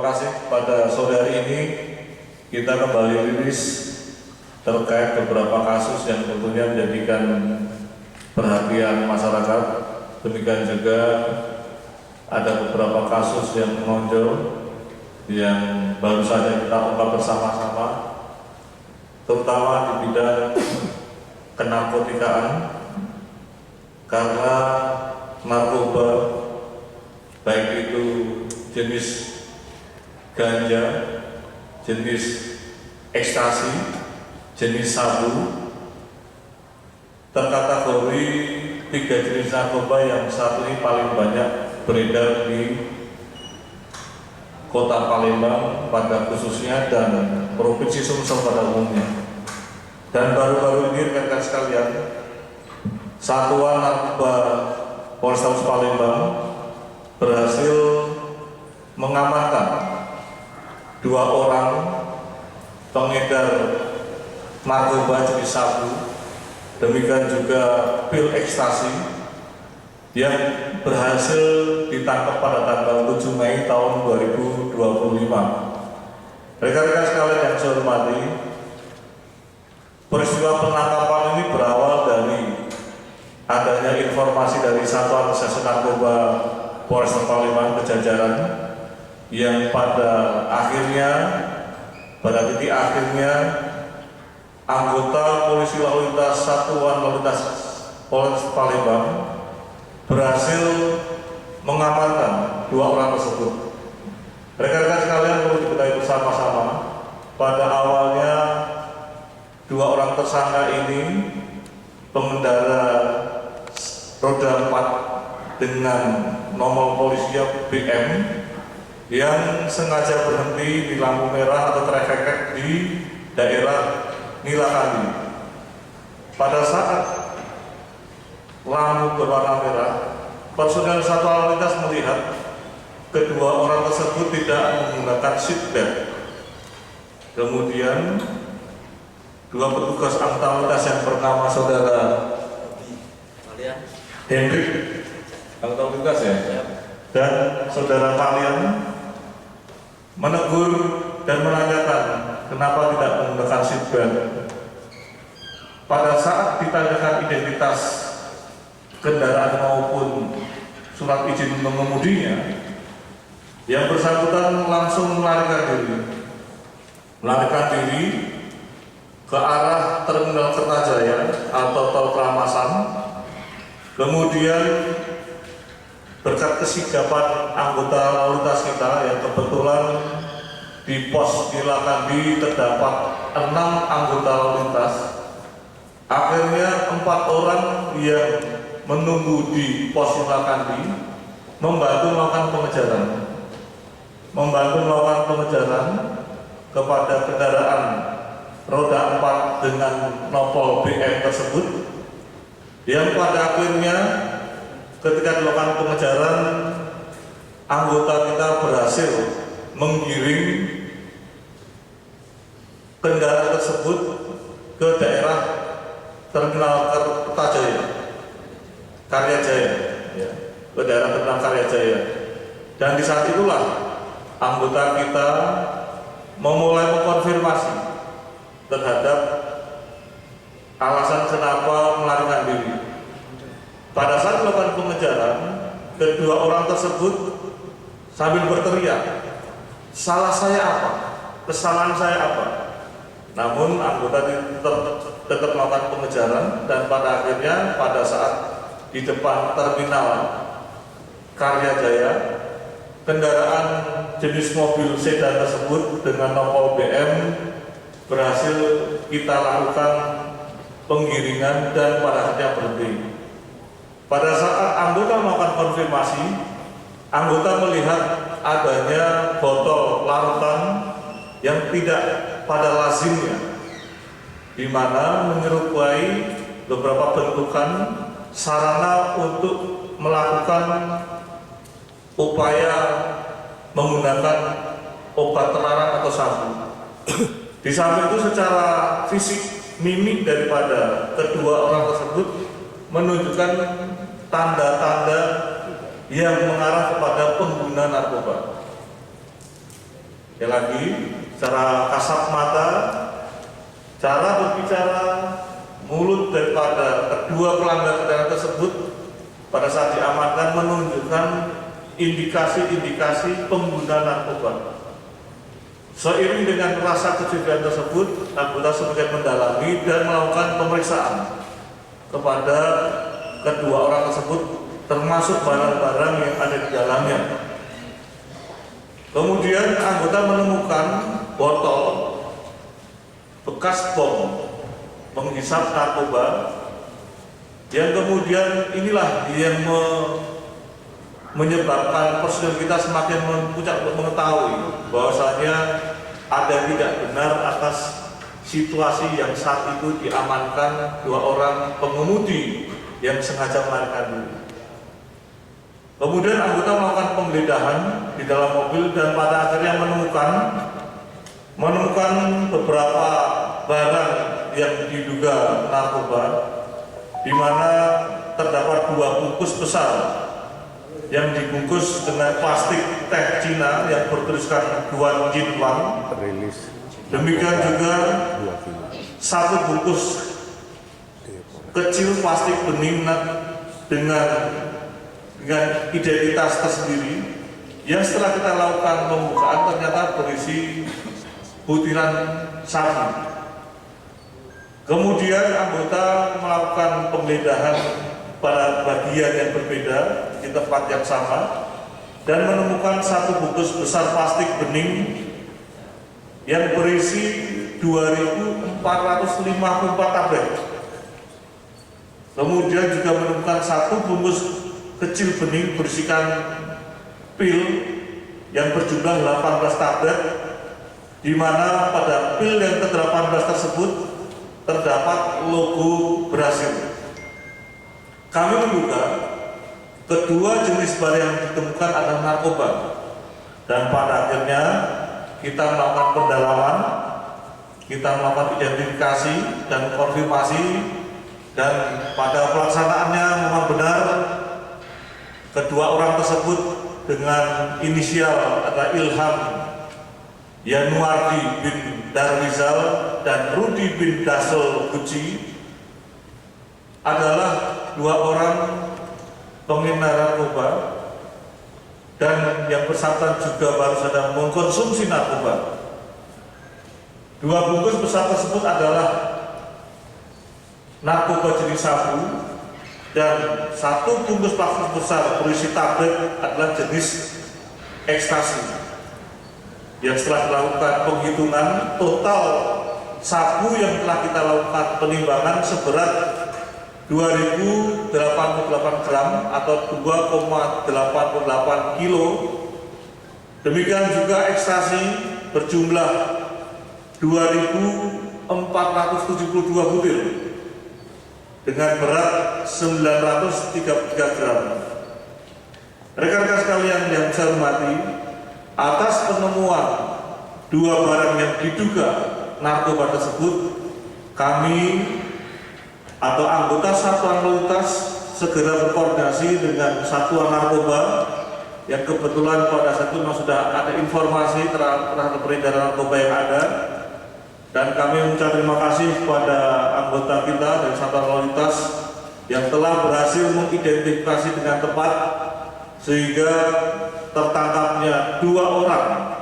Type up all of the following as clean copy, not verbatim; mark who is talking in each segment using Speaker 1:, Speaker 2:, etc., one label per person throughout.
Speaker 1: kasih pada sore hari ini kita kembali rilis terkait beberapa kasus yang tentunya menjadikan perhatian masyarakat. Demikian juga ada beberapa kasus yang menonjol yang baru saja kita ungkap bersama-sama, terutama di bidang kenarkotikaan, karena narkoba baik itu jenis ganja, jenis ekstasi, jenis sabu, terkategori 3 jenis narkoba yang saat ini paling banyak beredar di Kota Palembang pada khususnya dan Provinsi Sumsel pada umumnya. Dan baru-baru ini rekan-rekan sekalian, Satuan Narkoba Polrestabes Palembang berhasil mengamankan 2 orang pengedar narkoba jenis sabu, demikian juga pil ekstasi yang berhasil ditangkap pada tanggal 7 Mei tahun 2025. Rekan-rekan sekalian yang saya hormati, peristiwa penangkapan ini berawal dari adanya informasi dari Satuan Reserse Narkoba Polrestabes Palembang Kejajaran yang pada titik akhirnya anggota Polisi Lalu Lintas Satuan Lalu Lintas Polres Palembang berhasil mengamankan 2 orang tersebut. Rekan-rekan sekalian perlu diketahui bersama-sama, pada awalnya 2 orang tersangka ini pengendara roda 4 dengan nomor polisinya BM yang sengaja berhenti di lampu merah atau traffic di daerah Nilakandi. Pada saat lampu berwarna merah, personel Satuan Lalu Lintas melihat kedua orang tersebut tidak menggunakan seatbelt. Kemudian 2 petugas angkutan lalu lintas yang bernama saudara Hendrik, angkutan lalu lintas ya, dan saudara Malian menegur dan menanyakan kenapa tidak menggunakan seatbelt. Pada saat ditanyakan identitas kendaraan maupun surat izin mengemudinya, yang bersangkutan langsung melarikan diri ke arah Terminal Kertajaya atau Tol Kramasan. Kemudian berkat kesigapan anggota lalu lintas kita yang kebetulan di pos Nilakandi terdapat 6 anggota lalu lintas, akhirnya 4 orang yang menunggu di pos Nilakandi membantu melakukan pengejaran kepada kendaraan roda 4 dengan nopol BM tersebut, yang pada akhirnya ketika dilakukan pengejaran, anggota kita berhasil menggiring kendaraan tersebut ke daerah Terminal Karyajaya, ke daerah Terminal Karyajaya. Dan di saat itulah anggota kita memulai mengkonfirmasi terhadap alasan kenapa melarikan diri. Pada saat melakukan pengejaran, kedua orang tersebut sambil berteriak, "Salah saya apa? Kesalahan saya apa?" Namun anggota tetap melakukan pengejaran, dan pada akhirnya pada saat di depan Terminal Karyajaya, kendaraan jenis mobil sedan tersebut dengan nopol BM berhasil kita lakukan penggiringan dan pada akhirnya berhenti. Pada saat anggota melakukan konfirmasi, anggota melihat adanya botol larutan yang tidak pada lazimnya, di mana menyerupai beberapa bentukan sarana untuk melakukan upaya menggunakan obat terlarang atau sabu. Di samping itu secara fisik, mimik daripada kedua orang tersebut menunjukkan tanda-tanda yang mengarah kepada pengguna narkoba. Ya lagi, secara kasat mata, cara berbicara, mulut daripada kedua pelanggar pidana tersebut pada saat diamankan menunjukkan indikasi-indikasi pengguna narkoba. Seiring dengan rasa kecurigaan tersebut, anggota semakin mendalami dan melakukan pemeriksaan kepada kedua orang tersebut, termasuk barang-barang yang ada di dalamnya. Kemudian anggota menemukan botol bekas bom menghisap narkoba, yang kemudian inilah yang menyebabkan personil kita semakin memuncak untuk mengetahui bahwasanya ada tidak benar atas situasi yang saat itu diamankan dua orang pengemudi yang sengaja melarikan diri. Kemudian anggota melakukan penggeledahan di dalam mobil dan pada akhirnya menemukan beberapa barang yang diduga narkoba, di mana terdapat 2 bungkus besar yang dibungkus dengan plastik teh Cina yang bertuliskan Guan Jin Wang. Demikian juga 1 bungkus kecil plastik bening dengan identitas tersendiri yang setelah kita lakukan pembukaan ternyata berisi butiran sabu. Kemudian anggota melakukan penggeledahan pada bagian yang berbeda di tempat yang sama dan menemukan 1 bungkus besar plastik bening yang berisi 2.454 tablet. Kemudian juga menemukan 1 bungkus kecil bening berisikan pil yang berjumlah 18 tablet, di mana pada pil yang ke-18 tersebut terdapat logo Brasil. Kami menduga kedua jenis barang yang ditemukan adalah narkoba, dan pada akhirnya kita melakukan pendalaman, kita melakukan identifikasi dan konfirmasi, dan pada pelaksanaannya memang benar kedua orang tersebut dengan inisial adalah Ilham Yanuardi bin Darwizal dan Rudi bin Dasel Guci adalah 2 orang pengguna narkoba, dan yang bersangkutan juga baru saja mengkonsumsi narkoba. 2 bungkus besar tersebut adalah narkoba jenis sabu, dan 1 bungkus plastik besar berisi tablet adalah jenis ekstasi. Yang setelah dilakukan penghitungan total sabu yang telah kita lakukan penimbangan seberat 2.088 gram atau 2,88 kilo. Demikian juga ekstasi berjumlah 2.472 butir dengan berat 933 gram. Rekan-rekan sekalian yang saya hormati, atas penemuan 2 barang yang diduga narkoba tersebut, kami atau anggota satuan lalu lintas segera berkoordinasi dengan satuan narkoba yang kebetulan pada saat itu memang sudah ada informasi terhadap peredaran narkoba yang ada, dan kami mengucapkan terima kasih kepada anggota kita dari satuan lalu lintas yang telah berhasil mengidentifikasi dengan tepat sehingga tertangkapnya 2 orang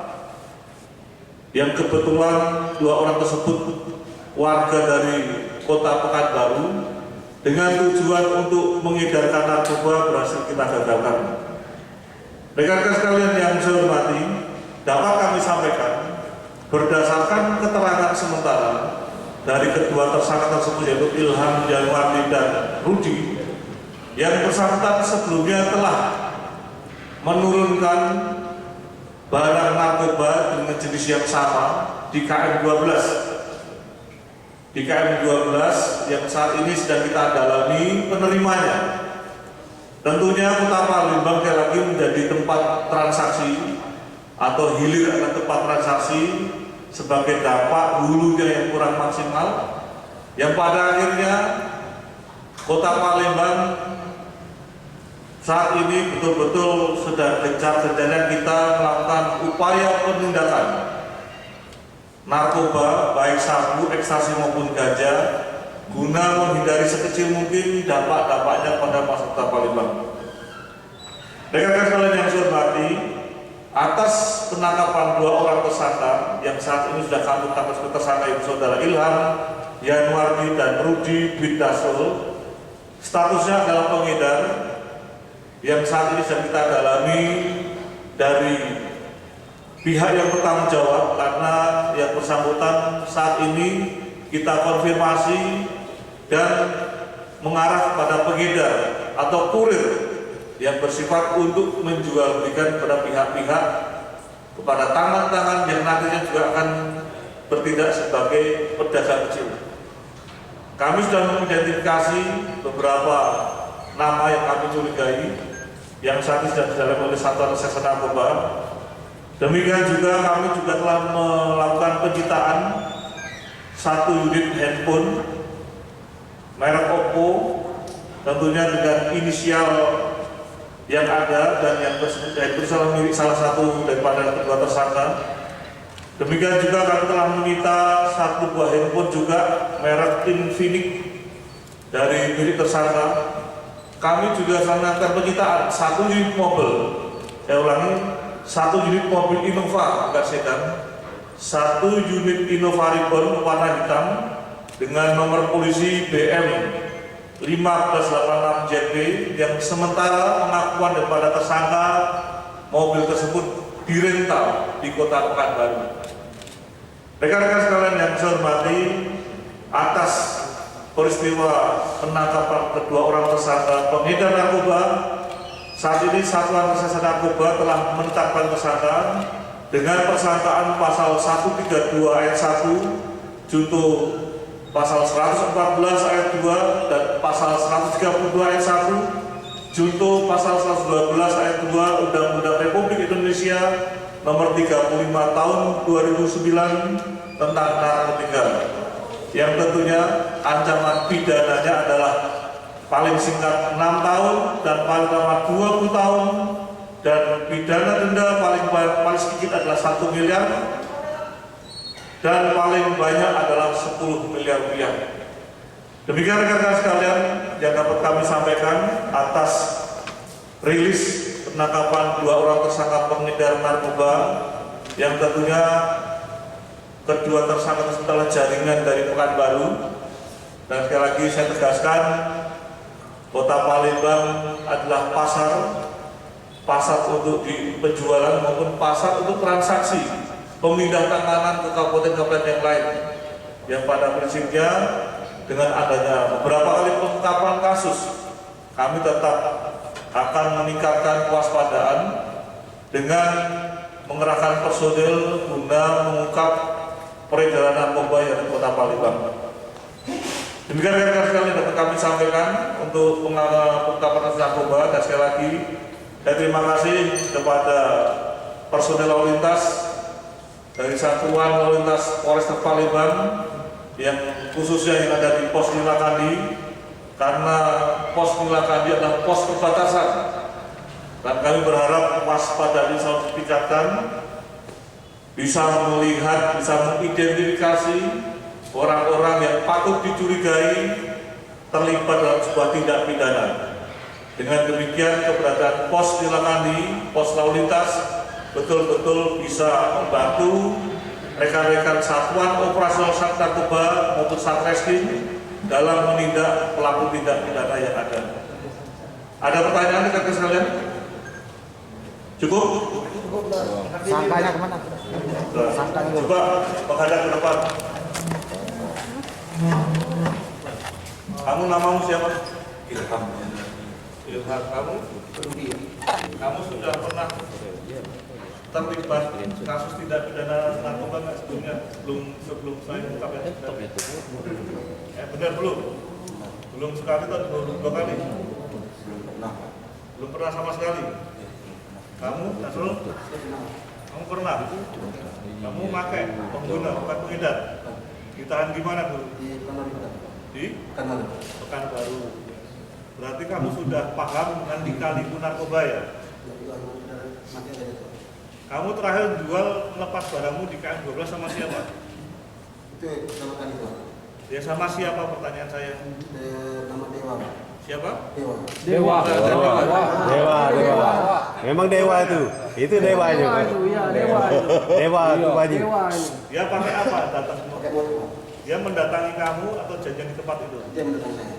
Speaker 1: yang kebetulan 2 orang tersebut warga dari Kota Pekanbaru dengan tujuan untuk mengedarkan narkoba berhasil kita gagalkan. Rekan-rekan sekalian yang saya hormati, dapat kami sampaikan berdasarkan keterangan sementara dari kedua tersangka tersebut yaitu Ilham Januardi dan Rudi, yang bersangkutan sebelumnya telah menurunkan barang narkoba dengan jenis yang sama di KM12 yang saat ini sedang kita dalami penerimanya. Tentunya Kota Palembang sekali lagi menjadi tempat transaksi atau hilir adalah tempat transaksi sebagai dampak hulunya yang kurang maksimal, yang pada akhirnya Kota Palembang saat ini betul-betul sudah gencar-gencarnya kita melakukan upaya penindakan narkoba, baik sabu, ekstasi maupun ganja, guna menghindari sekecil mungkin dampak-dampaknya pada masyarakat Palembang. Rekan-rekan sekalian yang saya hormati, atas penangkapan 2 orang tersangka yang saat ini sudah kami tangkap sebagai tersangka, yaitu saudara Ilham Yanuardi dan Rudi Bintasul, statusnya adalah pengedar yang saat ini sedang kita dalami dari pihak yang bertanggung jawab, karena yang bersangkutan saat ini kita konfirmasi dan mengarah pada pengedar atau kurir yang bersifat untuk menjual belikan kepada pihak-pihak, kepada tangan-tangan yang nantinya juga akan bertindak sebagai pedagang kecil. Kami sudah mengidentifikasi beberapa nama yang kami curigai yang saat ini sedang didalami oleh Satuan Reserse Narkoba. Demikian juga kami juga telah melakukan penyitaan 1 unit handphone merek Oppo, tentunya dengan inisial yang ada dan yang tersebut itu milik salah satu daripada kedua tersangka. Demikian juga kami telah menyita 1 buah handphone juga merek Infinix dari milik tersangka. Kami juga melakukan penyitaan 1 unit mobil, saya ulangi, 1 unit mobil Innova agak sedan, 1 unit Innova Reborn warna hitam dengan nomor polisi BM 1586 JP, yang sementara pengakuan daripada tersangka mobil tersebut dirental di Kota Pekanbaru. Rekan-rekan sekalian yang saya hormati, atas peristiwa penangkapan kedua orang tersangka pengedar narkoba, saat ini Satuan Reserse Narkoba telah menetapkan tersangka dengan persangkaan pasal 132 ayat 1 junto pasal 114 ayat 2 dan pasal 132 ayat 1 junto pasal 112 ayat 2 Undang-Undang Republik Indonesia nomor 35 tahun 2009 tentang narkotika, yang tentunya ancaman pidananya adalah paling singkat 6 tahun dan paling lama 20 tahun, dan pidana denda paling sedikit adalah 1 miliar dan paling banyak adalah 10 miliar rupiah. Demikian rekan-rekan sekalian yang dapat kami sampaikan atas rilis penangkapan 2 orang tersangka pengedar narkoba, yang tentunya kedua tersangka tersebut adalah jaringan dari Pekanbaru. Dan sekali lagi saya tegaskan, Kota Palembang adalah pasar untuk di penjualan maupun pasar untuk transaksi pemindah tanganan ke kabupaten-kabupaten yang lain, yang pada prinsipnya dengan adanya beberapa kali pengungkapan kasus, kami tetap akan meningkatkan kewaspadaan dengan mengerahkan personil guna mengungkap peredaran narkoba yang di Kota Palembang. Demikian rekan-rekan sekalian dapat kami sampaikan untuk pengungkapan kasus narkoba, dan sekali lagi saya terima kasih kepada personel lalu lintas dari Satuan Lalu Lintas Polres Palembang yang khususnya yang ada di pos Nilakandi, karena pos Nilakandi adalah pos perbatasan, dan kami berharap waspada ini selalu ditingkatkan, bisa melihat, bisa mengidentifikasi orang-orang yang patut dicurigai terlibat dalam sebuah tindak pidana. Dengan demikian keberadaan pos Nilakandi, pos lalu lintas betul-betul bisa membantu rekan-rekan Satuan Operasional Sat Narkoba maupun Satreskrim dalam menindak pelaku tindak pidana yang ada. Ada pertanyaan rekan-rekan sekalian? Cukup?
Speaker 2: Sangkanya kemana?
Speaker 1: Coba menghadap ke depan. Kamu namamu siapa?
Speaker 3: Ilham.
Speaker 1: Ilham. Kamu sudah pernah terlibat kasus tindak pidana narkoba nggak sebelumnya? Sebelum saya ungkap ya? Benar belum? Belum sekali atau 2 kali? Belum pernah sama sekali. Kamu, Nasrul? Kamu pernah? Kamu pakai pengguna, bukan pengedar. Ditahan di mana dulu?
Speaker 3: Di Pekanbaru.
Speaker 1: Di Pekanbaru. Berarti kamu sudah paham dengan lika-liku narkoba ya? Kamu terakhir jual melepas barangmu di KM 12 sama siapa?
Speaker 3: Itu pertama kali Pak.
Speaker 1: Ya sama siapa pertanyaan saya?
Speaker 3: Nama Dewa.
Speaker 1: Siapa?
Speaker 3: Dewa.
Speaker 4: Dewa. Memang dewa itu. Itu dewa itu. Dewa itu wajib.
Speaker 1: Dia pakai apa datang?
Speaker 3: Pakai motor Pak.
Speaker 1: Dia mendatangi kamu atau janjian di tempat itu?
Speaker 3: Dia mendatang saya.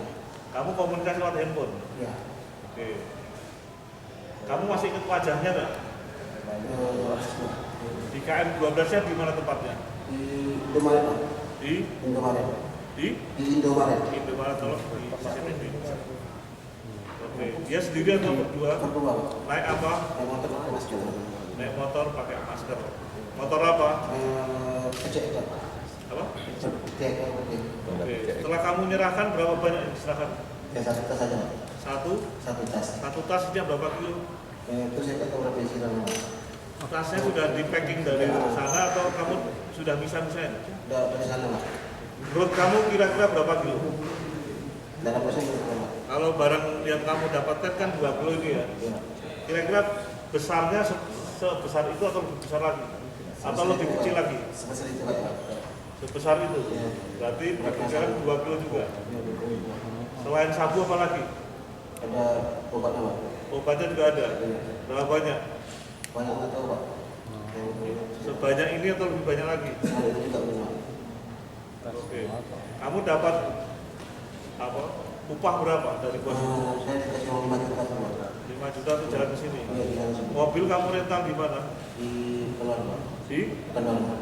Speaker 1: Kamu komunikasi lewat handphone?
Speaker 3: Ya.
Speaker 1: Oke. Kamu masih ingat wajahnya nggak? Di KM 12 nya di mana tempatnya?
Speaker 3: Di Indomaret Pak.
Speaker 1: Di
Speaker 3: Indomaret.
Speaker 1: di
Speaker 3: Indomaret.
Speaker 1: Indomaret, tolong di CCTV. Oke. Dia sendiri atau berdua?
Speaker 3: Berdua.
Speaker 1: Naik apa?
Speaker 3: Naik motor pakai masker.
Speaker 1: Naik motor pakai masker. Motor apa?
Speaker 3: Kecek Pak.
Speaker 1: Apa?
Speaker 3: Kecek.
Speaker 1: Oke. Setelah kamu menyerahkan berapa banyak yang diserahkan?
Speaker 3: Ya satu tas saja Pak. Satu tas.
Speaker 1: Satu tas isinya berapa kilo?
Speaker 3: Itu saya kata berapa isi dalam.
Speaker 1: Tasnya sudah di packing dari sana atau kamu sudah bisa-misain?
Speaker 3: Dari sana Pak.
Speaker 1: Menurut kamu kira-kira berapa kilo?
Speaker 3: Dalam proses itu Pak.
Speaker 1: Kalau barang yang kamu dapatkan kan 2 kilo ini ya?
Speaker 3: Ya.
Speaker 1: Kira-kira besarnya sebesar itu atau lebih besar lagi? Atau lebih kecil lagi?
Speaker 3: Sebesar itu Pak.
Speaker 1: Sebesar itu?
Speaker 3: Ya.
Speaker 1: Berarti sekarang 2 kilo juga? Selain sabu apa lagi?
Speaker 3: Ada obatnya Pak.
Speaker 1: Obatnya juga ada? Berapa banyak?
Speaker 3: Banyak nggak tahu Pak.
Speaker 1: Sebanyak ini atau lebih banyak lagi?
Speaker 3: Ada itu juga punya.
Speaker 1: Oke. Kamu dapat apa? Upah berapa dari bos?
Speaker 3: Saya dikasih uang 5 juta Pak.
Speaker 1: 5 juta untuk jalan ke sini.
Speaker 3: Iya, di sana sini.
Speaker 1: Mobil kamu rental di mana?
Speaker 3: Di Keluar Pak.
Speaker 1: Di
Speaker 3: Keluar Pak.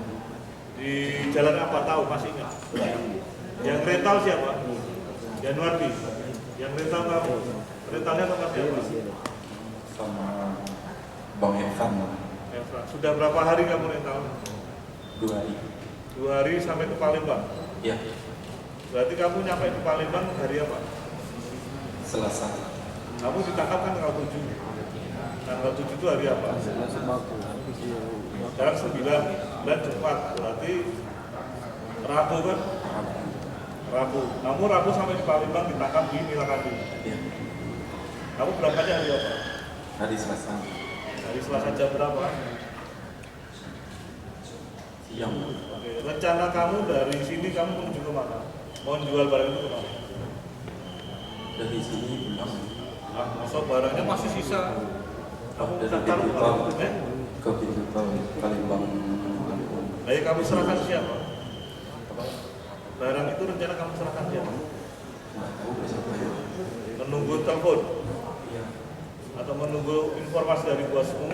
Speaker 1: di jalan apa tahu masih ingat? Yang rental siapa? Januardi. Yang rental kamu? Rentalnya tempat siapa?
Speaker 5: Sama Bang Evan
Speaker 1: Efra. Sudah berapa hari kamu rental?
Speaker 5: 2 hari.
Speaker 1: 2 hari sampai ke Palembang.
Speaker 5: Ya,
Speaker 1: Berarti kamu nyampe ke Palembang hari apa?
Speaker 5: Selasa.
Speaker 1: Kamu ditangkap kan tanggal 7. Tanggal 7 itu hari apa? Sekarang 9 dan Jumat. Berarti Rabu kan? Rabu. Kamu Rabu sampai di Palembang ditangkap di Milakandi.
Speaker 5: Ya,
Speaker 1: Kamu berangkatnya hari apa?
Speaker 5: hari Selasa.
Speaker 1: Hari Selasa jam berapa?
Speaker 5: Siang.
Speaker 1: Oke. Rencana kamu dari sini kamu menuju ke mana? Mau jual barang itu kemana?
Speaker 5: Dari sini pulang
Speaker 1: Masuk barangnya masih sisa. Kamu
Speaker 5: dari
Speaker 1: daftar
Speaker 5: pintu tol
Speaker 1: barang
Speaker 5: ke pintu tol Palembang. Lampung.
Speaker 1: Ayo kamu serahkan siapa? Barang itu rencana kamu serahkan siapa?
Speaker 5: Nggak tahu besok ya.
Speaker 1: Menunggu telepon
Speaker 5: Iya.
Speaker 1: atau menunggu informasi dari bosmu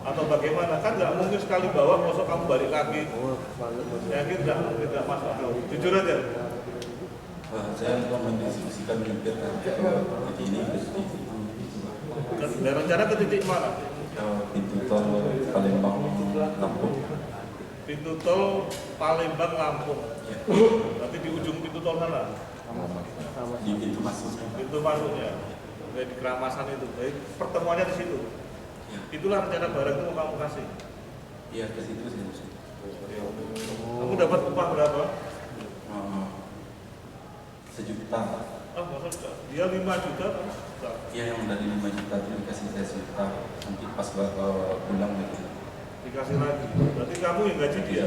Speaker 1: atau bagaimana? Kan nggak mungkin sekali bawa besok kamu balik lagi. Saya kira tidak masuk akal. Jujur aja.
Speaker 5: Saya mendiskusikan hampir ke ini ke titik
Speaker 1: Dan rencana ke titik mana?
Speaker 5: pintu tol Palembang Lampung.
Speaker 1: Pintu tol Palembang Lampung.
Speaker 5: Ya,
Speaker 1: Nanti di ujung pintu tol sana.
Speaker 5: di pintu masuk.
Speaker 1: Pintu masuknya. Kayak di Keramasan itu. Baik, pertemuannya di situ.
Speaker 5: Ya,
Speaker 1: Itulah rencana barang itu mau kamu kasih.
Speaker 5: iya ke situ saya masuk.
Speaker 1: Kamu dapat upah berapa?
Speaker 5: 1 juta.
Speaker 1: Maksudnya dia 5 juta kan?
Speaker 5: Iya, yang dari 5 juta itu dikasih saya 1 juta. Nanti pas pulang gitu.
Speaker 1: Dikasih lagi. Berarti kamu yang gaji dia.
Speaker 5: Iya.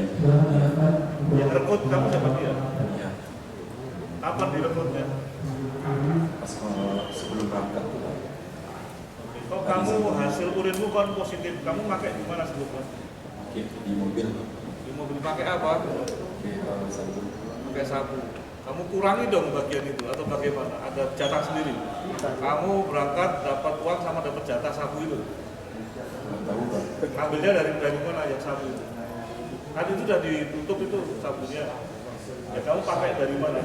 Speaker 1: Yang rekrut kamu sama dia.
Speaker 5: Iya.
Speaker 1: Kapan direkrutnya?
Speaker 5: Pas sebelum berangkat.
Speaker 1: Kok kamu hasil urinmu kan positif? Kamu pakai di mana sebelumnya?
Speaker 5: Oke, di mobil.
Speaker 1: Di mobil pakai apa?
Speaker 5: Oke, satu.
Speaker 1: Pakai sabu. Kamu kurangi dong bagian itu atau bagaimana? Ada jatah sendiri. Kamu berangkat dapat uang sama dapat jatah sabu itu.
Speaker 5: Nggak tahu Pak.
Speaker 1: Ambilnya dari mana yang sabu itu? Kan itu sudah ditutup itu sabunya. Ya kamu pakai dari mana?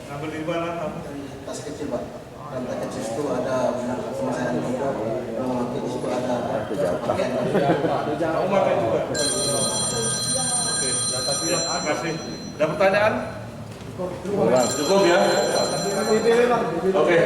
Speaker 1: Ngambil di mana kamu?
Speaker 3: Dari tas kecil Pak. Dan tas kecil itu ada kemasan juga. Di situ ada pakaian.
Speaker 1: Kamu pakai juga. Oke, terima kasih. Ada pertanyaan? Cukup ya? Oke.